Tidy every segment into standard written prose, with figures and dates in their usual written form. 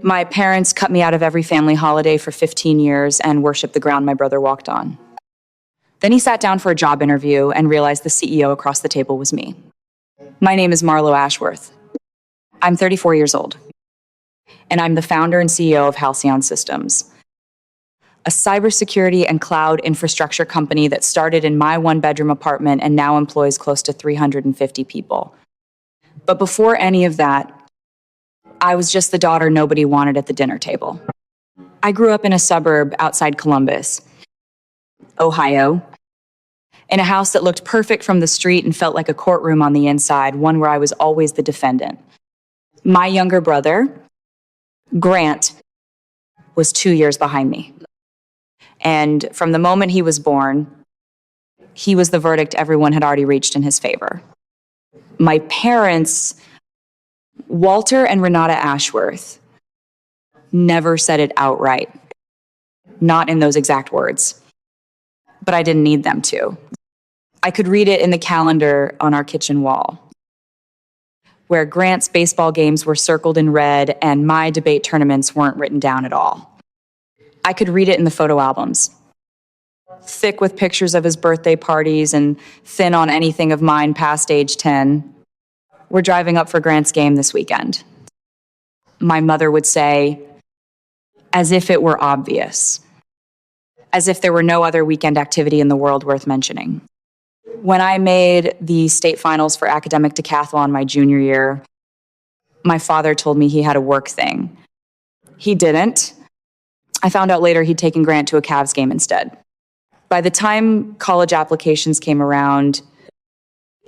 My parents cut me out of every family holiday for 15 years and worshiped the ground my brother walked on. Then he sat down for a job interview and realized the CEO across the table was me. My name is Marlo Ashworth. I'm 34 years old, and I'm the founder and CEO of Halcyon Systems, a cybersecurity and cloud infrastructure company that started in my one-bedroom apartment and now employs close to 350 people. But before any of that, I was just the daughter nobody wanted at the dinner table. I grew up in a suburb outside Columbus, Ohio, in a house that looked perfect from the street and felt like a courtroom on the inside, one where I was always the defendant. My younger brother, Grant, was 2 years behind me. And from the moment he was born, he was the verdict everyone had already reached in his favor. My parents, Walter and Renata Ashworth, never said it outright. Not in those exact words. But I didn't need them to. I could read it in the calendar on our kitchen wall, where Grant's baseball games were circled in red and my debate tournaments weren't written down at all. I could read it in the photo albums, thick with pictures of his birthday parties and thin on anything of mine past age 10. We're driving up for Grant's game this weekend. My mother would say, as if it were obvious, as if there were no other weekend activity in the world worth mentioning. When I made the state finals for academic decathlon my junior year, my father told me he had a work thing. He didn't. I found out later he'd taken Grant to a Cavs game instead. By the time college applications came around,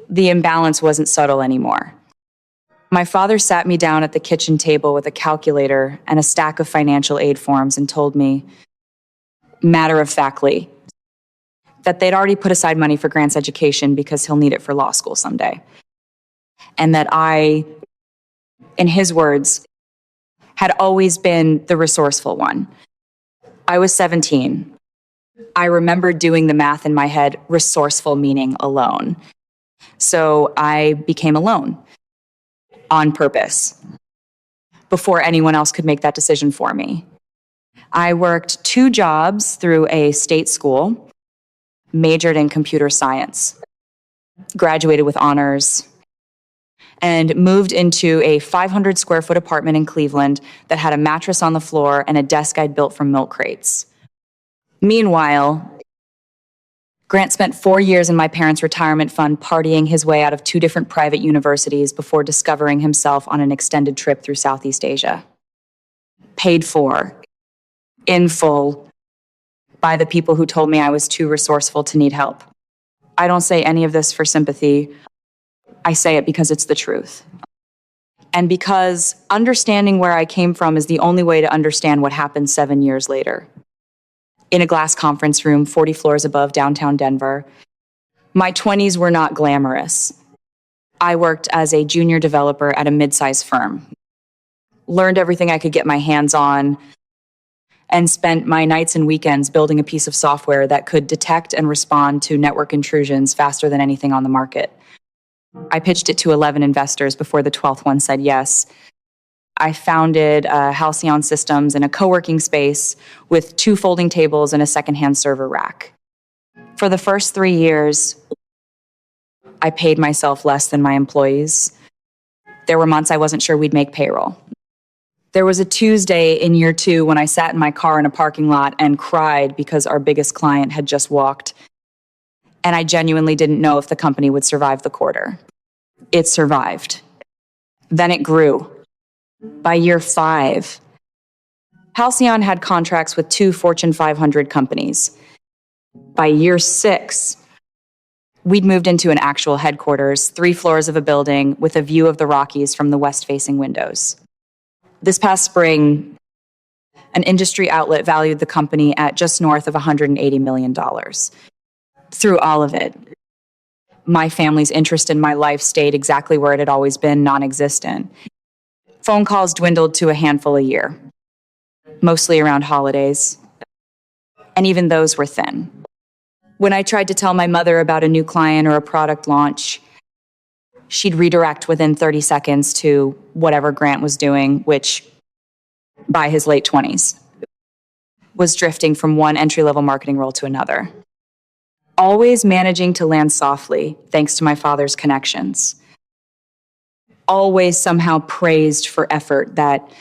the imbalance wasn't subtle anymore. My father sat me down at the kitchen table with a calculator and a stack of financial aid forms and told me, matter-of-factly, that they'd already put aside money for Grant's education because he'll need it for law school someday. And that I, in his words, had always been the resourceful one. I was 17. I remember doing the math in my head, resourceful meaning alone. So I became alone, on purpose, before anyone else could make that decision for me. I worked 2 jobs through a state school, majored in computer science, graduated with honors, and moved into a 500 square foot apartment in Cleveland that had a mattress on the floor and a desk I'd built from milk crates. Meanwhile, Grant spent 4 years in my parents' retirement fund partying his way out of 2 different private universities before discovering himself on an extended trip through Southeast Asia. Paid for, in full, by the people who told me I was too resourceful to need help. I don't say any of this for sympathy. I say it because it's the truth. And because understanding where I came from is the only way to understand what happened 7 years later. In a glass conference room 40 floors above downtown Denver, my 20s were not glamorous. I worked as a junior developer at a mid-sized firm, learned everything I could get my hands on, and spent my nights and weekends building a piece of software that could detect and respond to network intrusions faster than anything on the market. I pitched it to 11 investors before the 12th one said yes. I founded Halcyon Systems in a co-working space with 2 folding tables and a secondhand server rack. For the first 3 years, I paid myself less than my employees. There were months I wasn't sure we'd make payroll. There was a Tuesday in year 2 when I sat in my car in a parking lot and cried because our biggest client had just walked. And I genuinely didn't know if the company would survive the quarter. It survived. Then it grew. By year 5, Halcyon had contracts with 2 Fortune 500 companies. By year 6, we'd moved into an actual headquarters, 3 floors of a building with a view of the Rockies from the west-facing windows. This past spring, an industry outlet valued the company at just north of $180 million. Through all of it, my family's interest in my life stayed exactly where it had always been, non-existent. Phone calls dwindled to a handful a year, mostly around holidays, and even those were thin. When I tried to tell my mother about a new client or a product launch, she'd redirect within 30 seconds to whatever Grant was doing, which by his late 20s, was drifting from one entry-level marketing role to another, always managing to land softly thanks to my father's connections, always somehow praised for effort that,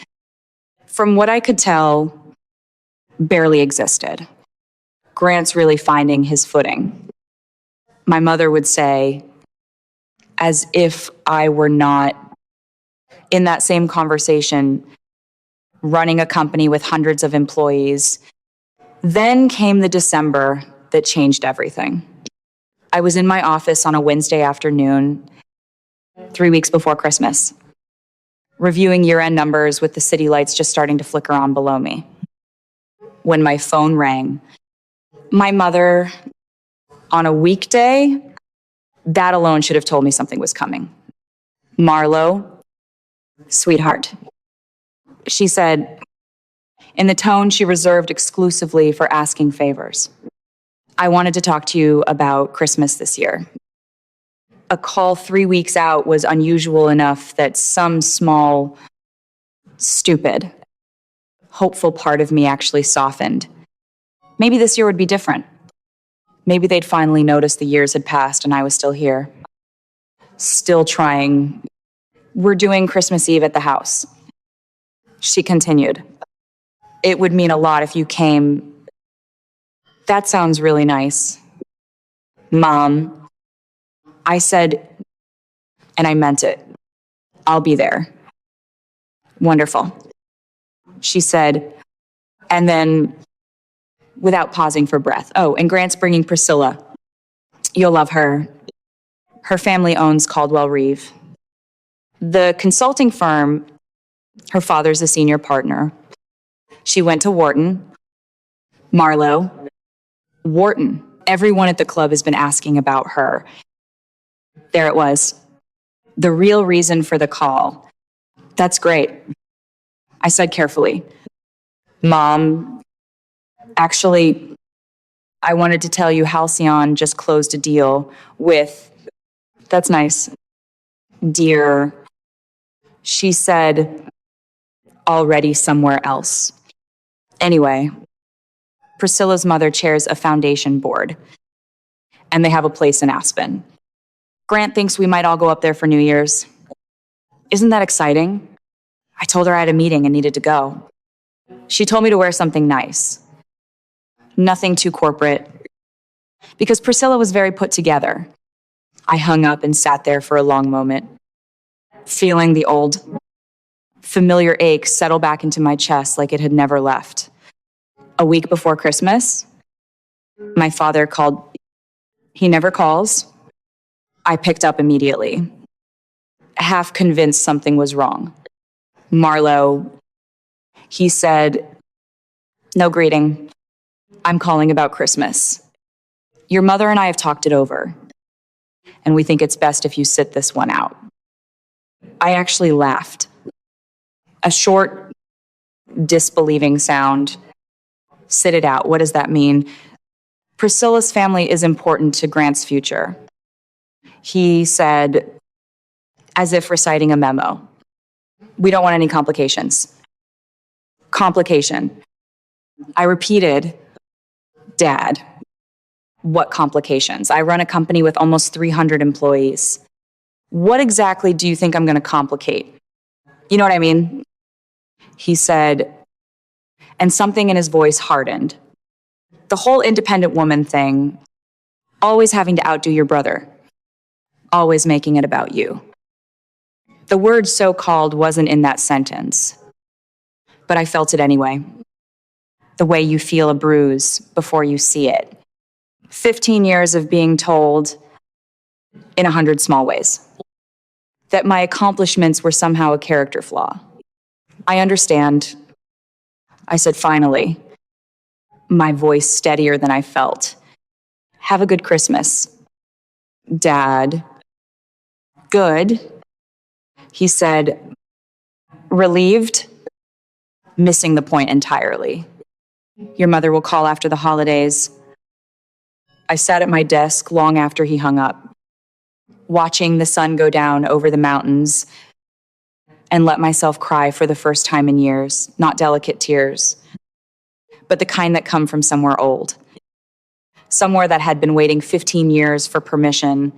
from what I could tell, barely existed. Grant's really finding his footing. My mother would say, as if I were not in that same conversation, running a company with hundreds of employees. Then came the December that changed everything. I was in my office on a Wednesday afternoon, 3 weeks before Christmas, reviewing year-end numbers with the city lights just starting to flicker on below me, when my phone rang. My mother, on a weekday, that alone should have told me something was coming. "Marlo, sweetheart," she said, in the tone she reserved exclusively for asking favors. "I wanted to talk to you about Christmas this year." A call 3 weeks out was unusual enough that some small, stupid, hopeful part of me actually softened. Maybe this year would be different. Maybe they'd finally noticed the years had passed and I was still here. Still trying. "We're doing Christmas Eve at the house," she continued. "It would mean a lot if you came." "That sounds really nice." "Mom," I said, and I meant it, "I'll be there." "Wonderful," she said, and then, without pausing for breath, "Oh, and Grant's bringing Priscilla. You'll love her. Her family owns Caldwell Reeve. The consulting firm, her father's a senior partner. She went to Wharton." Marlo, Wharton. Everyone at the club has been asking about her. There it was. The real reason for the call. "That's great," I said carefully. "Mom, actually, I wanted to tell you Halcyon just closed a deal with..." "That's nice." "Dear," she said, "already somewhere else." Anyway, Priscilla's mother chairs a foundation board, and they have a place in Aspen. Grant thinks we might all go up there for New Year's. Isn't that exciting? I told her I had a meeting and needed to go. She told me to wear something nice. Nothing too corporate, because Priscilla was very put together. I hung up and sat there for a long moment, feeling the old, familiar ache settle back into my chest like it had never left. A week before Christmas, my father called. He never calls. I picked up immediately, half convinced something was wrong. "Marlo," he said, "no greeting. I'm calling about Christmas. Your mother and I have talked it over, and we think it's best if you sit this one out." I actually laughed. A short, disbelieving sound. Sit it out. What does that mean? Priscilla's family is important to Grant's future. He said, as if reciting a memo, "We don't want any complications." Complication. I repeated, "Dad, what complications? I run a company with almost 300 employees. What exactly do you think I'm going to complicate? You know what I mean?" He said, and something in his voice hardened. "The whole independent woman thing, always having to outdo your brother, always making it about you." The word so-called wasn't in that sentence, but I felt it anyway. The way you feel a bruise before you see it. 15 years of being told, in 100 small ways, that my accomplishments were somehow a character flaw. "I understand," I said finally, my voice steadier than I felt. "Have a good Christmas." "Dad." "Good," he said, relieved, missing the point entirely. "Your mother will call after the holidays." I sat at my desk long after he hung up, watching the sun go down over the mountains and let myself cry for the first time in years, not delicate tears, but the kind that come from somewhere old. Somewhere that had been waiting 15 years for permission.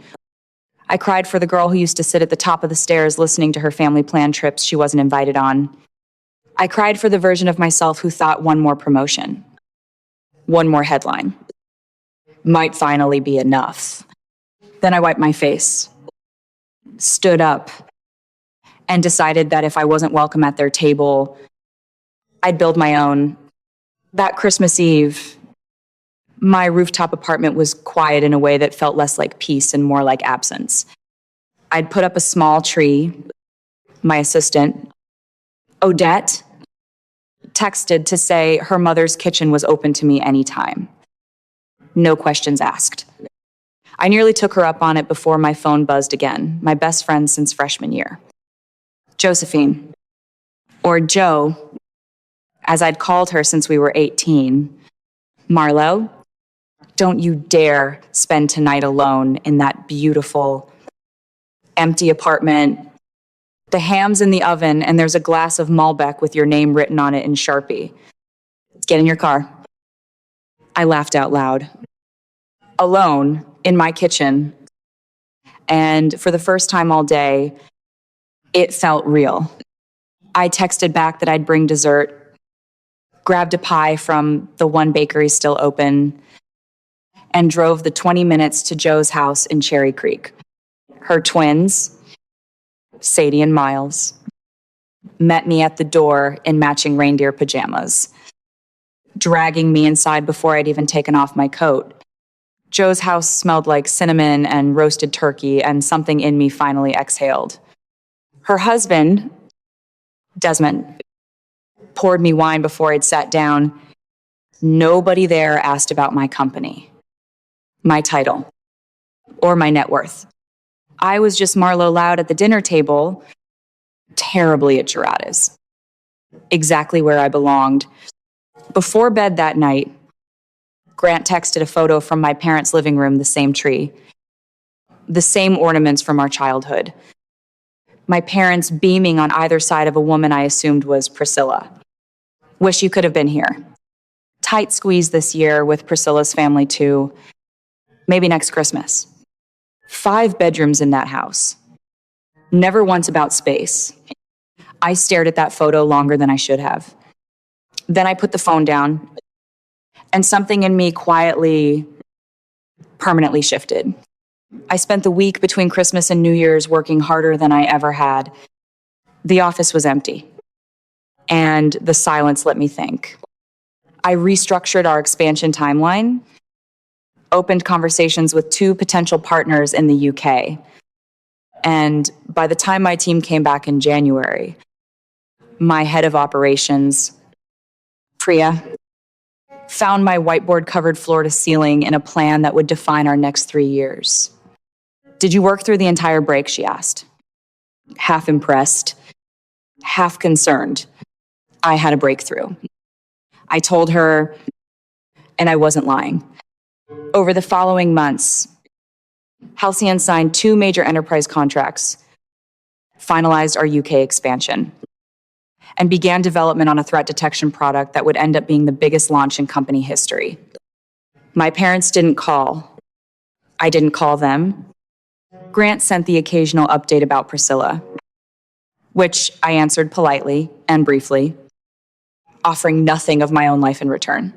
I cried for the girl who used to sit at the top of the stairs listening to her family plan trips she wasn't invited on. I cried for the version of myself who thought one more promotion, one more headline, might finally be enough. Then I wiped my face, stood up, and decided that if I wasn't welcome at their table, I'd build my own. That Christmas Eve, my rooftop apartment was quiet in a way that felt less like peace and more like absence. I'd put up a small tree. My assistant, Odette, texted to say her mother's kitchen was open to me anytime. No questions asked. I nearly took her up on it before my phone buzzed again, my best friend since freshman year. Josephine, or Jo, as I'd called her since we were 18. Marlo, don't you dare spend tonight alone in that beautiful, empty apartment. The ham's in the oven and there's a glass of Malbec with your name written on it in Sharpie. Get in your car. I laughed out loud. Alone in my kitchen. And for the first time all day, it felt real. I texted back that I'd bring dessert, grabbed a pie from the one bakery still open, and drove the 20 minutes to Jo's house in Cherry Creek. Her twins, Sadie and Miles, met me at the door in matching reindeer pajamas, dragging me inside before I'd even taken off my coat. Jo's house smelled like cinnamon and roasted turkey, and something in me finally exhaled. Her husband, Desmond, poured me wine before I'd sat down. Nobody there asked about my company, my title, or my net worth. I was just Marlo Loud at the dinner table, terribly at Gerada's, exactly where I belonged. Before bed that night, Grant texted a photo from my parents' living room, the same tree, the same ornaments from our childhood. My parents beaming on either side of a woman I assumed was Priscilla. Wish you could have been here. Tight squeeze this year with Priscilla's family too. Maybe next Christmas. 5 bedrooms in that house. Never once about space. I stared at that photo longer than I should have. Then I put the phone down, and something in me quietly, permanently shifted. I spent the week between Christmas and New Year's working harder than I ever had. The office was empty, and the silence let me think. I restructured our expansion timeline, opened conversations with 2 potential partners in the UK, and by the time my team came back in January, my head of operations, Priya, found my whiteboard covered floor to ceiling in a plan that would define our next 3 years. Did you work through the entire break, she asked. Half impressed, half concerned. I had a breakthrough. I told her, and I wasn't lying. Over the following months, Halcyon signed 2 major enterprise contracts, finalized our UK expansion, and began development on a threat detection product that would end up being the biggest launch in company history. My parents didn't call. I didn't call them. Grant sent the occasional update about Priscilla, which I answered politely and briefly, offering nothing of my own life in return.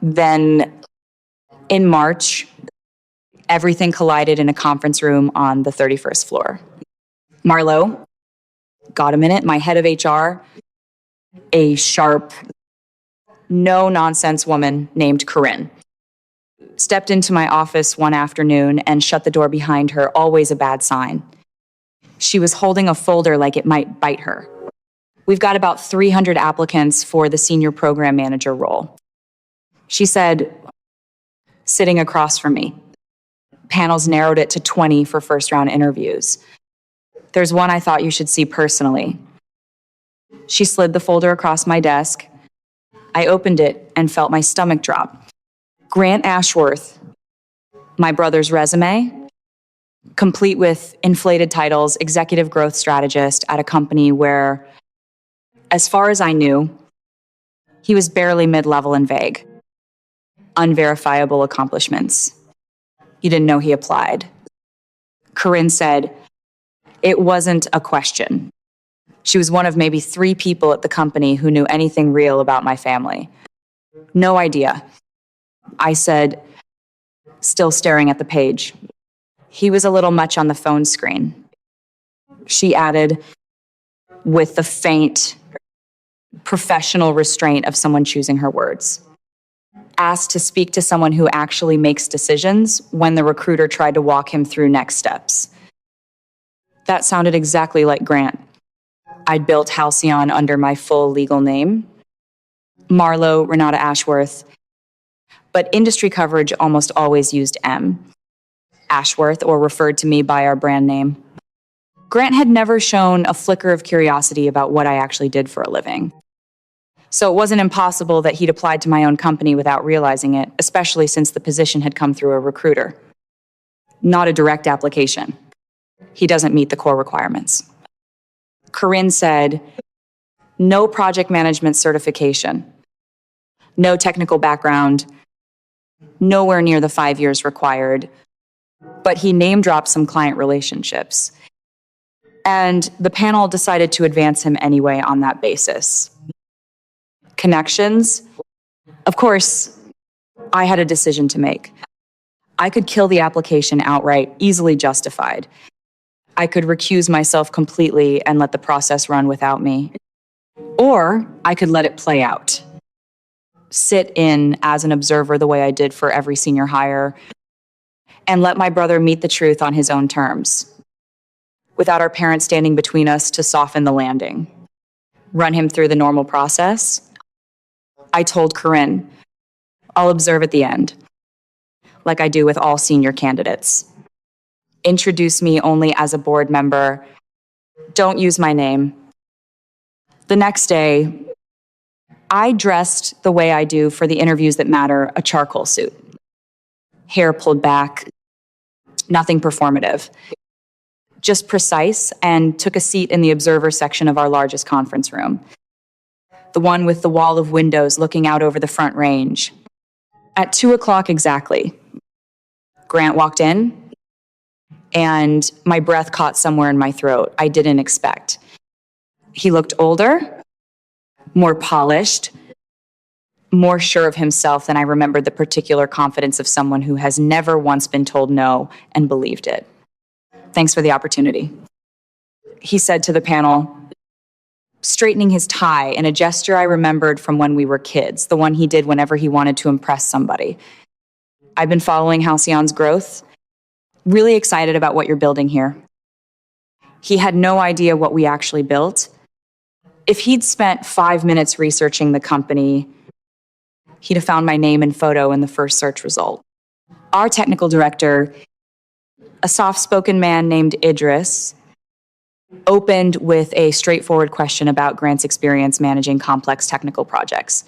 Then, in March, everything collided in a conference room on the 31st floor. Marlo, got a minute, my head of HR, a sharp, no-nonsense woman named Corinne, stepped into my office one afternoon and shut the door behind her, always a bad sign. She was holding a folder like it might bite her. We've got about 300 applicants for the senior program manager role. She said, sitting across from me. Panels narrowed it to 20 for first-round interviews. There's one I thought you should see personally. She slid the folder across my desk. I opened it and felt my stomach drop. Grant Ashworth, my brother's resume, complete with inflated titles, executive growth strategist at a company where, as far as I knew, he was barely mid-level and vague. Unverifiable accomplishments. You didn't know he applied. Corinne said, it wasn't a question. She was one of maybe 3 people at the company who knew anything real about my family. No idea. I said, still staring at the page. He was a little much on the phone screen. She added, with the faint, professional restraint of someone choosing her words. Asked to speak to someone who actually makes decisions when the recruiter tried to walk him through next steps. That sounded exactly like Grant. I'd built Halcyon under my full legal name, Marlowe Renata Ashworth, but industry coverage almost always used M, Ashworth, or referred to me by our brand name. Grant had never shown a flicker of curiosity about what I actually did for a living. So it wasn't impossible that he'd applied to my own company without realizing it, especially since the position had come through a recruiter. Not a direct application. He doesn't meet the core requirements. Corinne said, no project management certification, no technical background, nowhere near the 5 years required, but he name-dropped some client relationships. And the panel decided to advance him anyway on that basis. Connections? Of course, I had a decision to make. I could kill the application outright, easily justified. I could recuse myself completely and let the process run without me. Or I could let it play out. Sit in as an observer the way I did for every senior hire, and let my brother meet the truth on his own terms, without our parents standing between us to soften the landing. Run him through the normal process. I told Corinne, I'll observe at the end, like I do with all senior candidates. Introduce me only as a board member. Don't use my name. The next day, I dressed the way I do for the interviews that matter, a charcoal suit. Hair pulled back, nothing performative. Just precise, and took a seat in the observer section of our largest conference room. The one with the wall of windows looking out over the Front Range. At 2:00 exactly, Grant walked in, and my breath caught somewhere in my throat I didn't expect. He looked older, more polished, more sure of himself than I remembered the particular confidence of someone who has never once been told no and believed it. Thanks for the opportunity. He said to the panel, straightening his tie in a gesture I remembered from when we were kids, the one he did whenever he wanted to impress somebody. I've been following Halcyon's growth, really excited about what you're building here. He had no idea what we actually built. If he'd spent 5 minutes researching the company, he'd have found my name and photo in the first search result. Our technical director, a soft-spoken man named Idris, opened with a straightforward question about Grant's experience managing complex technical projects.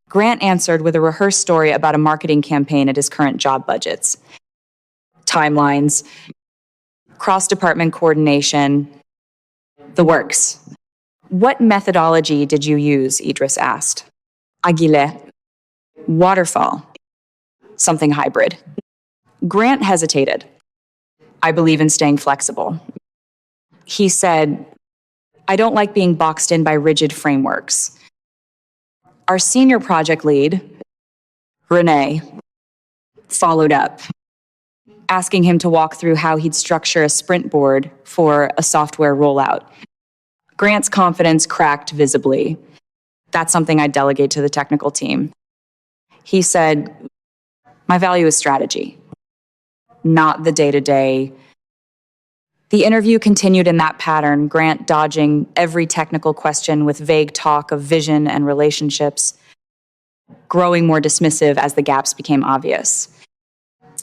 Grant answered with a rehearsed story about a marketing campaign at his current job budgets, timelines, cross-department coordination, the works. What methodology did you use? Idris asked. Agile. Waterfall. Something hybrid. Grant hesitated. I believe in staying flexible. He said, I don't like being boxed in by rigid frameworks. Our senior project lead, Renee, followed up, asking him to walk through how he'd structure a sprint board for a software rollout. Grant's confidence cracked visibly. That's something I'd delegate to the technical team. He said, my value is strategy, not the day-to-day. The interview continued in that pattern, Grant dodging every technical question with vague talk of vision and relationships, growing more dismissive as the gaps became obvious.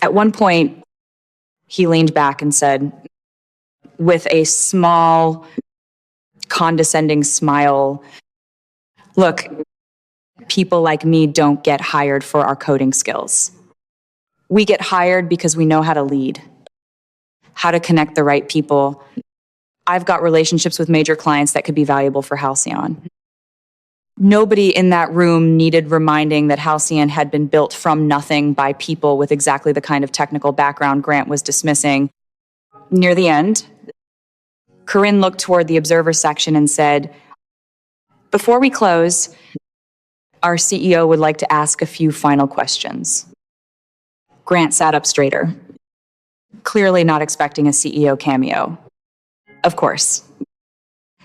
At one point, he leaned back and said, with a small, condescending smile, look, people like me don't get hired for our coding skills. We get hired because we know how to lead. how to connect the right people. I've got relationships with major clients that could be valuable for Halcyon. Nobody in that room needed reminding that Halcyon had been built from nothing by people with exactly the kind of technical background Grant was dismissing. Near the end, Corinne looked toward the observer section and said, "Before we close, our CEO would like to ask a few final questions." Grant sat up straighter, clearly not expecting a CEO cameo. Of course.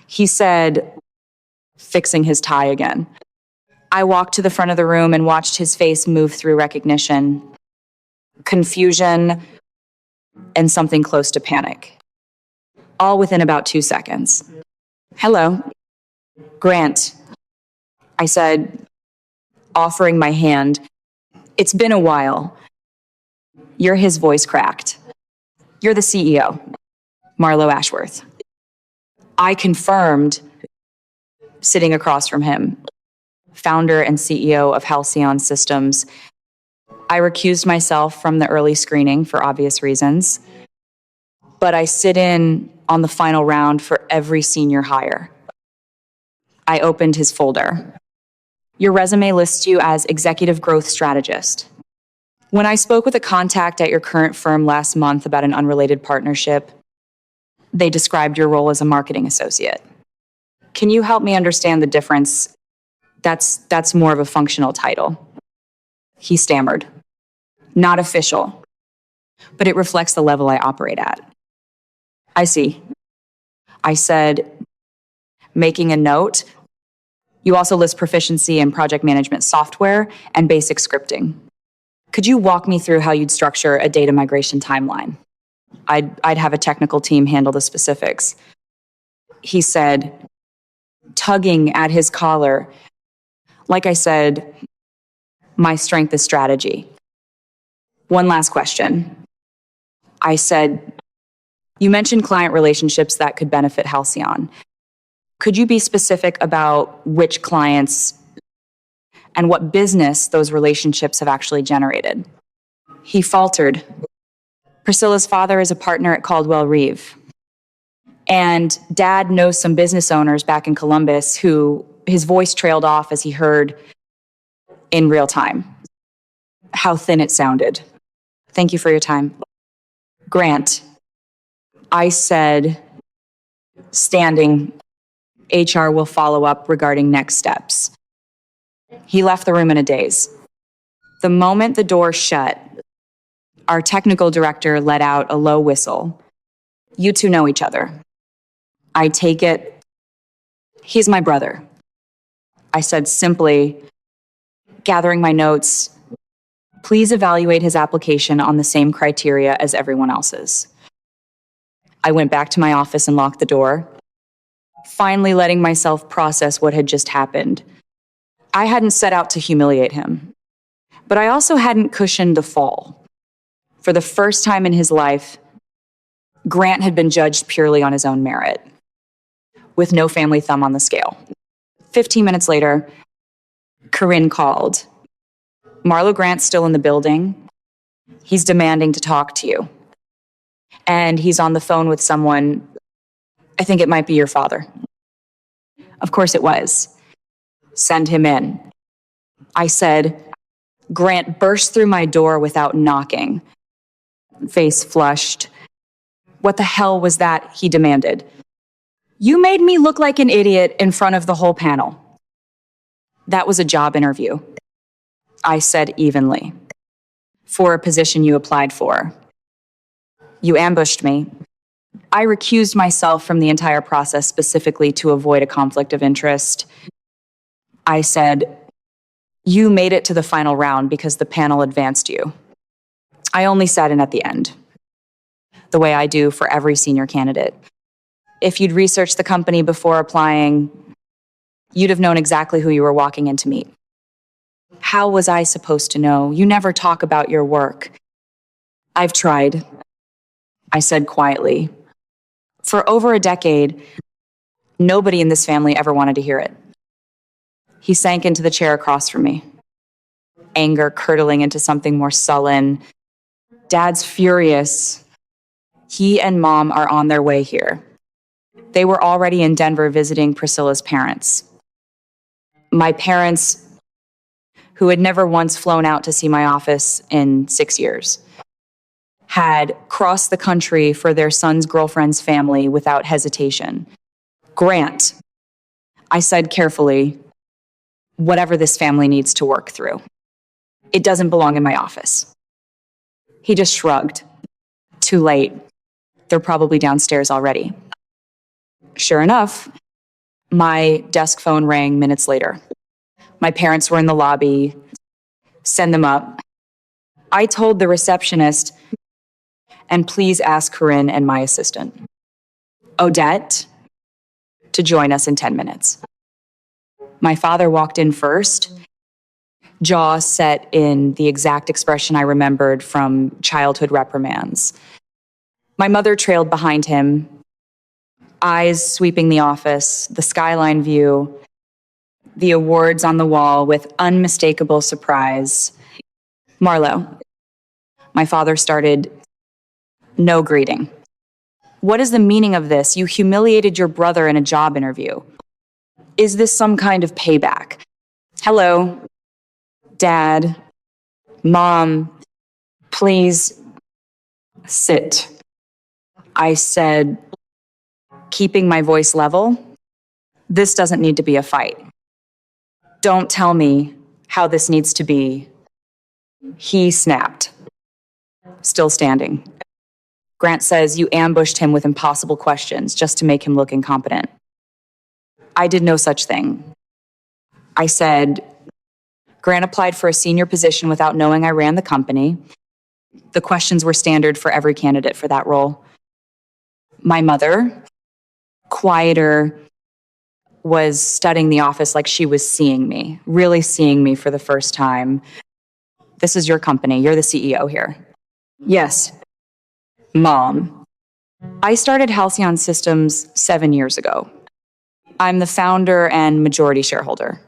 He said, fixing his tie again. I walked to the front of the room and watched his face move through recognition, confusion, and something close to panic. All within about 2 seconds. "Hello, Grant," I said, offering my hand. "It's been a while." His voice cracked. "You're the CEO, Marlo Ashworth." I confirmed, sitting across from him, founder and CEO of Halcyon Systems. I recused myself from the early screening for obvious reasons, but I sit in on the final round for every senior hire. I opened his folder. "Your resume lists you as executive growth strategist. When I spoke with a contact at your current firm last month about an unrelated partnership, they described your role as a marketing associate. Can you help me understand the difference? That's more of a functional title." He stammered. "Not official, but it reflects the level I operate at." "I see." I said, making a note. "You also list proficiency in project management software and basic scripting. Could you walk me through how you'd structure a data migration timeline? I'd have a technical team handle the specifics." He said, tugging at his collar, "Like I said, my strength is strategy." "One last question." I said, "You mentioned client relationships that could benefit Halcyon. Could you be specific about which clients and what business those relationships have actually generated?" He faltered. "Priscilla's father is a partner at Caldwell Reeve. And Dad knows some business owners back in Columbus who," his voice trailed off as he heard in real time how thin it sounded. "Thank you for your time." "Grant," I said, standing, "HR will follow up regarding next steps." He left the room in a daze. The moment the door shut, our technical director let out a low whistle. "You two know each other." "I take it he's my brother," I said simply, gathering my notes. "Please evaluate his application on the same criteria as everyone else's." I went back to my office and locked the door, finally letting myself process what had just happened. I hadn't set out to humiliate him, but I also hadn't cushioned the fall. For the first time in his life, Grant had been judged purely on his own merit, with no family thumb on the scale. 15 minutes later, Corinne called. "Marlo Grant's still in the building. He's demanding to talk to you. And he's on the phone with someone. I think it might be your father." Of course it was. "Send him in," I said. Grant burst through my door without knocking. Face flushed. "What the hell was that?" he demanded. "You made me look like an idiot in front of the whole panel." "That was a job interview," I said evenly, "for a position you applied for. You ambushed me." I recused myself from the entire process specifically to avoid a conflict of interest. I said, "You made it to the final round because the panel advanced you. I only sat in at the end, the way I do for every senior candidate. If you'd researched the company before applying, you'd have known exactly who you were walking in to meet." "How was I supposed to know? You never talk about your work." "I've tried," I said quietly. "For over a decade, nobody in this family ever wanted to hear it." He sank into the chair across from me, anger curdling into something more sullen. "Dad's furious. He and Mom are on their way here. They were already in Denver visiting Priscilla's parents. My parents, who had never once flown out to see my office in 6 years, had crossed the country for their son's girlfriend's family without hesitation. Grant, I said carefully, whatever this family needs to work through. It doesn't belong in my office. He just shrugged. Too late. They're probably downstairs already. Sure enough, my desk phone rang minutes later. My parents were in the lobby. Send them up. I told the receptionist, and please ask Corinne and my assistant, Odette, to join us in 10 minutes. My father walked in first, jaw set in the exact expression I remembered from childhood reprimands. My mother trailed behind him, eyes sweeping the office, the skyline view, the awards on the wall with unmistakable surprise. Marlo, my father started, no greeting. What is the meaning of this? You humiliated your brother in a job interview. Is this some kind of payback? Hello, Dad, Mom, please sit. I said, keeping my voice level, this doesn't need to be a fight. Don't tell me how this needs to be. He snapped, still standing. Grant says you ambushed him with impossible questions just to make him look incompetent. I did no such thing. I said, Grant applied for a senior position without knowing I ran the company. The questions were standard for every candidate for that role. My mother, quieter, was studying the office like she was seeing me, really seeing me for the first time. This is your company. You're the CEO here. Yes. Mom. I started Halcyon Systems 7 years ago. I'm the founder and majority shareholder.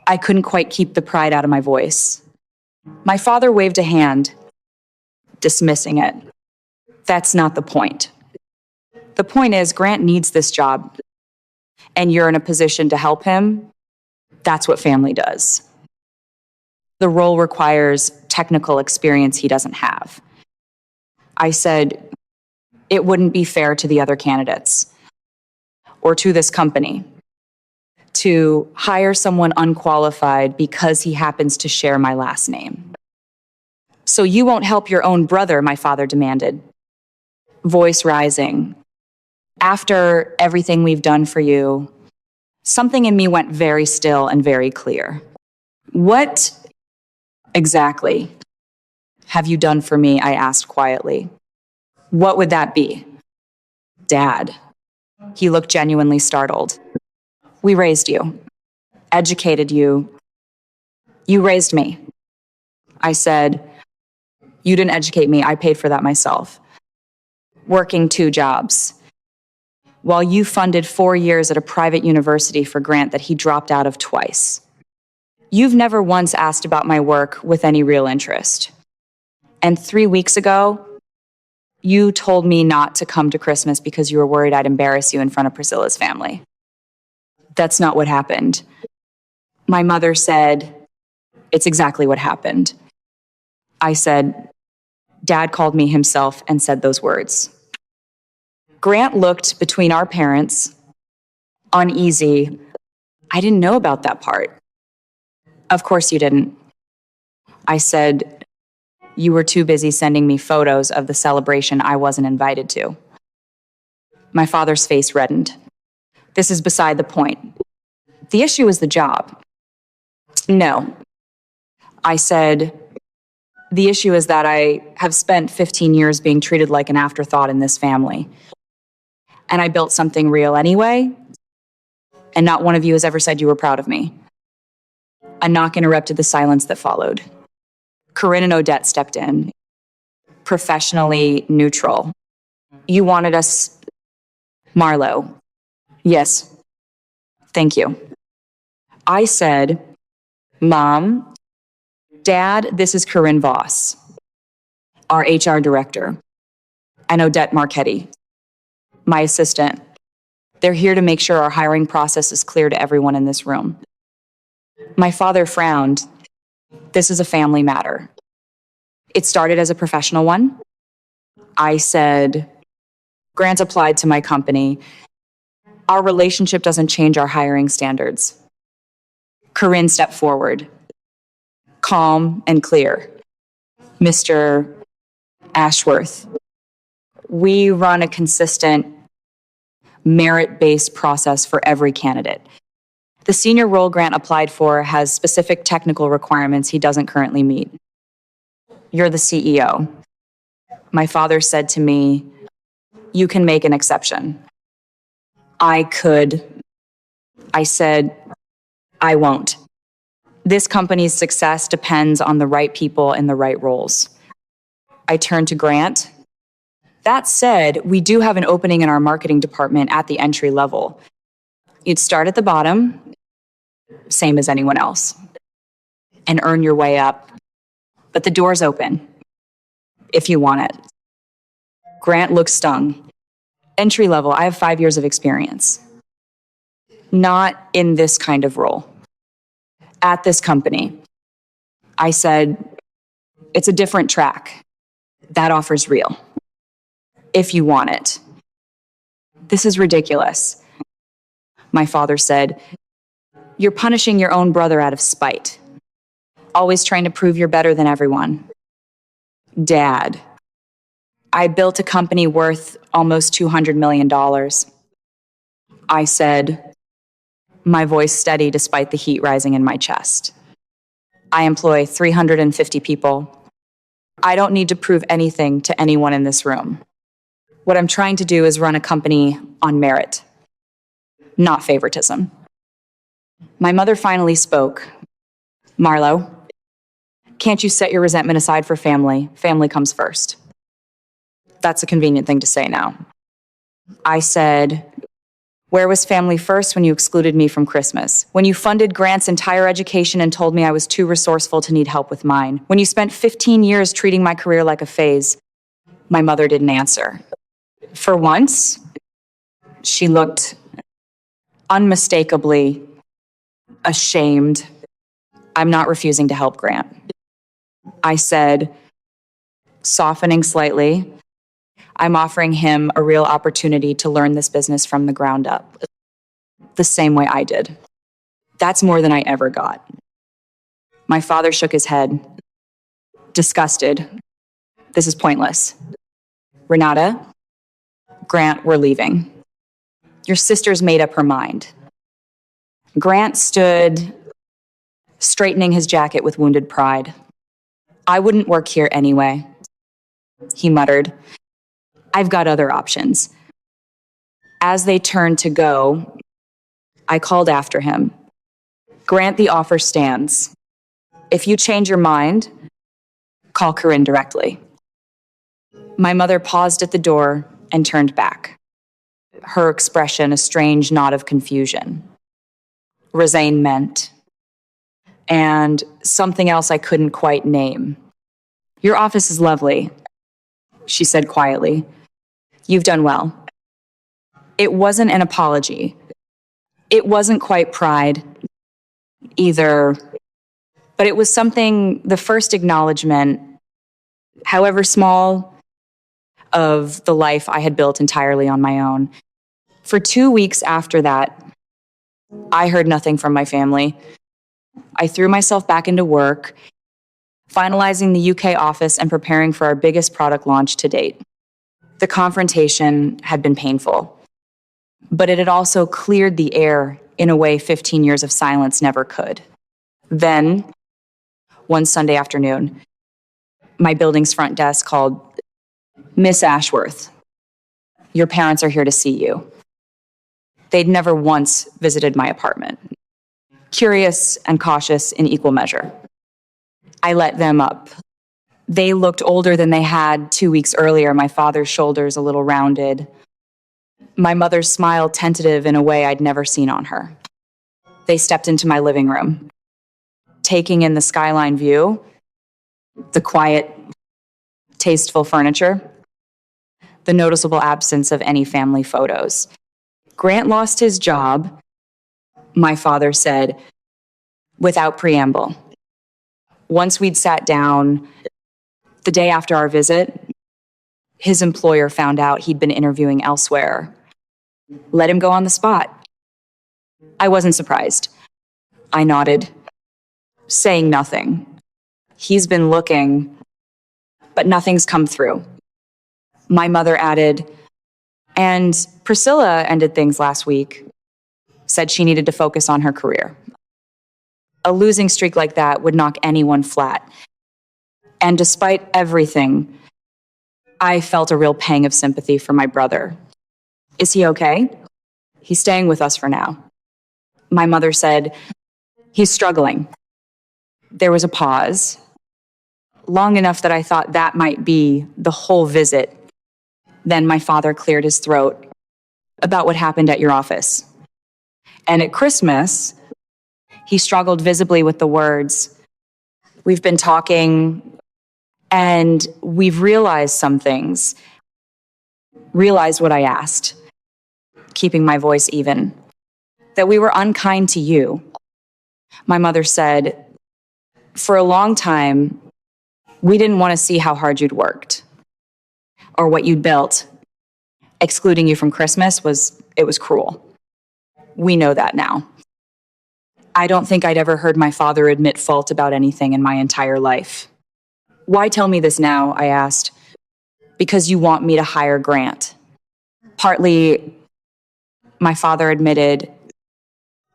I couldn't quite keep the pride out of my voice. My father waved a hand, dismissing it. That's not the point. The point is, Grant needs this job, and you're in a position to help him. That's what family does. The role requires technical experience he doesn't have. I said, it wouldn't be fair to the other candidates or to this company to hire someone unqualified because he happens to share my last name. So you won't help your own brother, my father demanded, voice rising. After everything we've done for you, something in me went very still and very clear. What exactly have you done for me? I asked quietly. What would that be? Dad. He looked genuinely startled. We raised you, educated you. You raised me. I said, you didn't educate me. I paid for that myself. Working 2 jobs. While you funded 4 years at a private university for Grant that he dropped out of twice. You've never once asked about my work with any real interest. And 3 weeks ago, you told me not to come to Christmas because you were worried I'd embarrass you in front of Priscilla's family. That's not what happened. My mother said, it's exactly what happened. I said, Dad called me himself and said those words. Grant looked between our parents, uneasy. I didn't know about that part. Of course you didn't. I said, you were too busy sending me photos of the celebration I wasn't invited to. My father's face reddened. This is beside the point. The issue is the job. No. I said, the issue is that I have spent 15 years being treated like an afterthought in this family. And I built something real anyway, and not one of you has ever said you were proud of me. A knock interrupted the silence that followed. Corinne and Odette stepped in, professionally neutral. You wanted us... Marlo. Yes. Thank you. I said, Mom, Dad, this is Corinne Voss, our HR director. and Odette Marchetti, my assistant. They're here to make sure our hiring process is clear to everyone in this room. My father frowned. This is a family matter. It started as a professional one. I said, Grant applied to my company. Our relationship doesn't change our hiring standards. Corinne stepped forward, calm and clear. Mr. Ashworth, we run a consistent, merit-based process for every candidate. The senior role Grant applied for has specific technical requirements he doesn't currently meet. You're the CEO. My father said to me, you can make an exception. I said, I won't. This company's success depends on the right people in the right roles. I turned to Grant. That said, we do have an opening in our marketing department at the entry level. You'd start at the bottom, same as anyone else, and earn your way up. But the door's open, if you want it. Grant looked stung. Entry level, I have 5 years of experience. Not in this kind of role. At this company. I said, it's a different track. That offer's real. If you want it. This is ridiculous. My father said, you're punishing your own brother out of spite. Always trying to prove you're better than everyone. Dad, I built a company worth almost $200 million. I said, my voice steady despite the heat rising in my chest. I employ 350 people. I don't need to prove anything to anyone in this room. What I'm trying to do is run a company on merit, not favoritism. My mother finally spoke. Marlo, can't you set your resentment aside for family? Family comes first. That's a convenient thing to say now. I said, where was family first when you excluded me from Christmas? When you funded Grant's entire education and told me I was too resourceful to need help with mine? When you spent 15 years treating my career like a phase? My mother didn't answer. For once, she looked unmistakably ashamed. I'm not refusing to help Grant. I said, softening slightly, I'm offering him a real opportunity to learn this business from the ground up, the same way I did. That's more than I ever got. My father shook his head, disgusted. This is pointless. Renata, Grant, we're leaving. Your sister's made up her mind. Grant stood, straightening his jacket with wounded pride. I wouldn't work here anyway. He muttered, I've got other options. As they turned to go, I called after him. Grant, the offer stands. If you change your mind, call Corinne directly. My mother paused at the door and turned back. Her expression a strange knot of confusion, resignment, and something else I couldn't quite name. Your office is lovely, she said quietly. You've done well. It wasn't an apology. It wasn't quite pride either, but it was something, the first acknowledgement, however small, of the life I had built entirely on my own. For 2 weeks after that, I heard nothing from my family. I threw myself back into work, finalizing the UK office and preparing for our biggest product launch to date. The confrontation had been painful, but it had also cleared the air in a way 15 years of silence never could. Then, one Sunday afternoon, my building's front desk called, Miss Ashworth, your parents are here to see you. They'd never once visited my apartment. Curious and cautious in equal measure. I let them up. They looked older than they had 2 weeks earlier, my father's shoulders a little rounded. My mother's smile tentative in a way I'd never seen on her. They stepped into my living room, taking in the skyline view, the quiet, tasteful furniture. the noticeable absence of any family photos. Grant lost his job, my father said, without preamble. Once we'd sat down, the day after our visit, his employer found out he'd been interviewing elsewhere. Let him go on the spot. I wasn't surprised. I nodded, saying nothing. He's been looking, but nothing's come through. My mother added, and Priscilla ended things last week, said she needed to focus on her career. A losing streak like that would knock anyone flat. And despite everything, I felt a real pang of sympathy for my brother. Is he okay? He's staying with us for now. My mother said, he's struggling. There was a pause, long enough that I thought that might be the whole visit. Then my father cleared his throat about what happened at your office. And at Christmas, he struggled visibly with the words, we've been talking and we've realized some things. Realized what I asked, keeping my voice even, that we were unkind to you. My mother said, for a long time, we didn't want to see how hard you'd worked or what you'd built. Excluding you from Christmas was cruel. We know that now. I don't think I'd ever heard my father admit fault about anything in my entire life. Why tell me this now? I asked. Because you want me to hire Grant. Partly, my father admitted,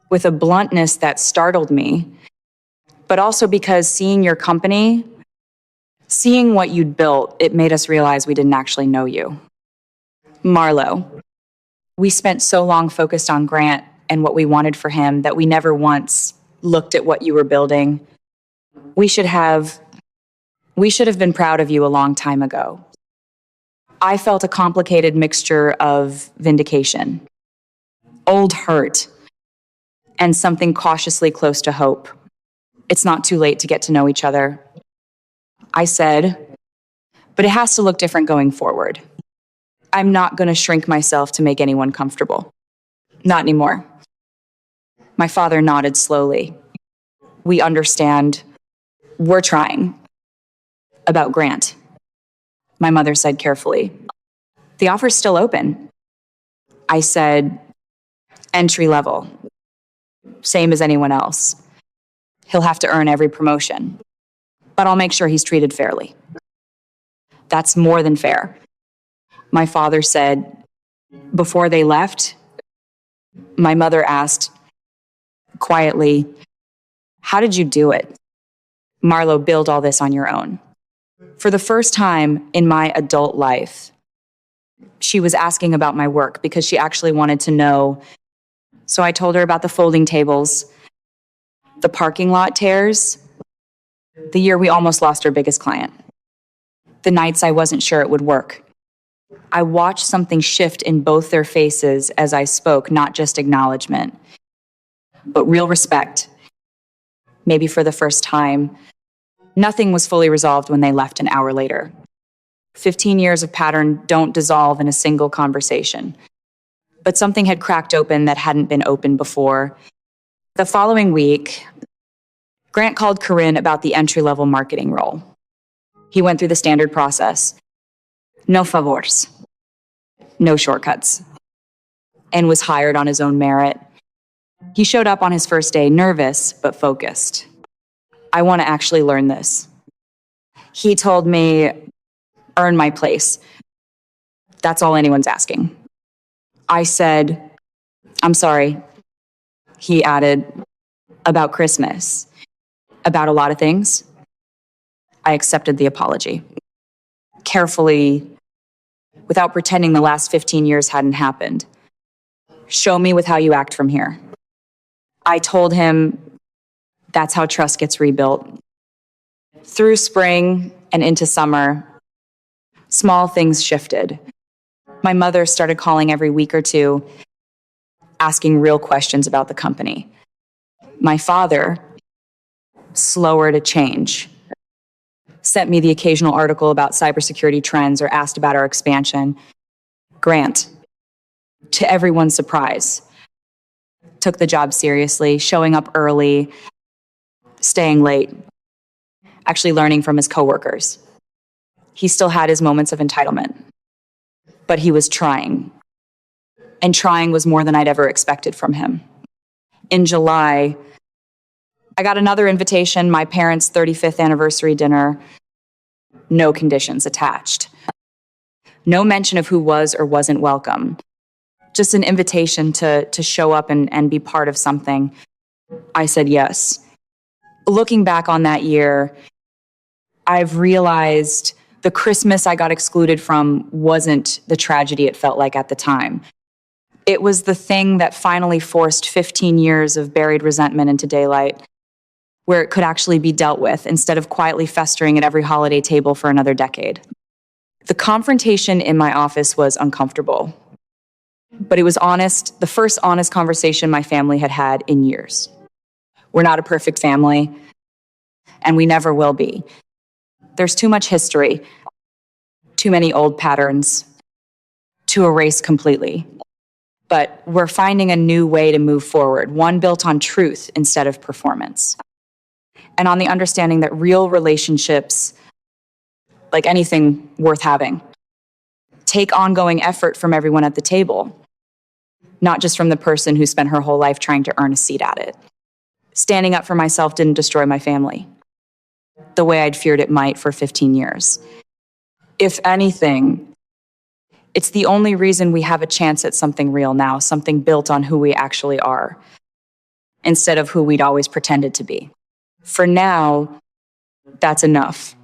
with a bluntness that startled me, but also because seeing your company, seeing what you'd built, it made us realize we didn't actually know you. Marlo, we spent so long focused on Grant and what we wanted for him that we never once looked at what you were building. We should have been proud of you a long time ago. I felt a complicated mixture of vindication, old hurt, and something cautiously close to hope. It's not too late to get to know each other. I said, but it has to look different going forward. I'm not going to shrink myself to make anyone comfortable. Not anymore. My father nodded slowly. We understand. We're trying. About Grant, my mother said carefully. The offer's still open. I said, entry level. Same as anyone else. He'll have to earn every promotion, but I'll make sure he's treated fairly. That's more than fair. My father said, before they left, my mother asked, quietly, how did you do it? Marlo, build all this on your own. For the first time in my adult life, she was asking about my work because she actually wanted to know. So I told her about the folding tables, the parking lot tears, the year we almost lost our biggest client, the nights I wasn't sure it would work. I watched something shift in both their faces as I spoke, not just acknowledgement, but real respect. Maybe for the first time. Nothing was fully resolved when they left an hour later. 15 years of pattern don't dissolve in a single conversation. But something had cracked open that hadn't been open before. The following week, Grant called Corinne about the entry-level marketing role. He went through the standard process. No favors. No shortcuts. And was hired on his own merit. He showed up on his first day nervous but focused. I want to actually learn this. He told me, earn my place. That's all anyone's asking. I said, I'm sorry. He added, about Christmas. About a lot of things. I accepted the apology. Carefully, without pretending the last 15 years hadn't happened. Show me with how you act from here. I told him that's how trust gets rebuilt. Through spring and into summer, small things shifted. My mother started calling every week or two, asking real questions about the company. My father, slower to change, sent me the occasional article about cybersecurity trends or asked about our expansion. Grant, to everyone's surprise, took the job seriously, showing up early, staying late, actually learning from his coworkers. He still had his moments of entitlement, but he was trying. And trying was more than I'd ever expected from him. In July, I got another invitation, my parents' 35th anniversary dinner, no conditions attached. No mention of who was or wasn't welcome. Just an invitation to show up and be part of something. I said yes. Looking back on that year, I've realized the Christmas I got excluded from wasn't the tragedy it felt like at the time. It was the thing that finally forced 15 years of buried resentment into daylight, where it could actually be dealt with instead of quietly festering at every holiday table for another decade. The confrontation in my office was uncomfortable, but it was honest, the first honest conversation my family had had in years. We're not a perfect family, and we never will be. There's too much history, too many old patterns to erase completely. But we're finding a new way to move forward, one built on truth instead of performance. And on the understanding that real relationships, like anything worth having, take ongoing effort from everyone at the table, not just from the person who spent her whole life trying to earn a seat at it. Standing up for myself didn't destroy my family the way I'd feared it might for 15 years. If anything, it's the only reason we have a chance at something real now, something built on who we actually are, instead of who we'd always pretended to be. For now, that's enough.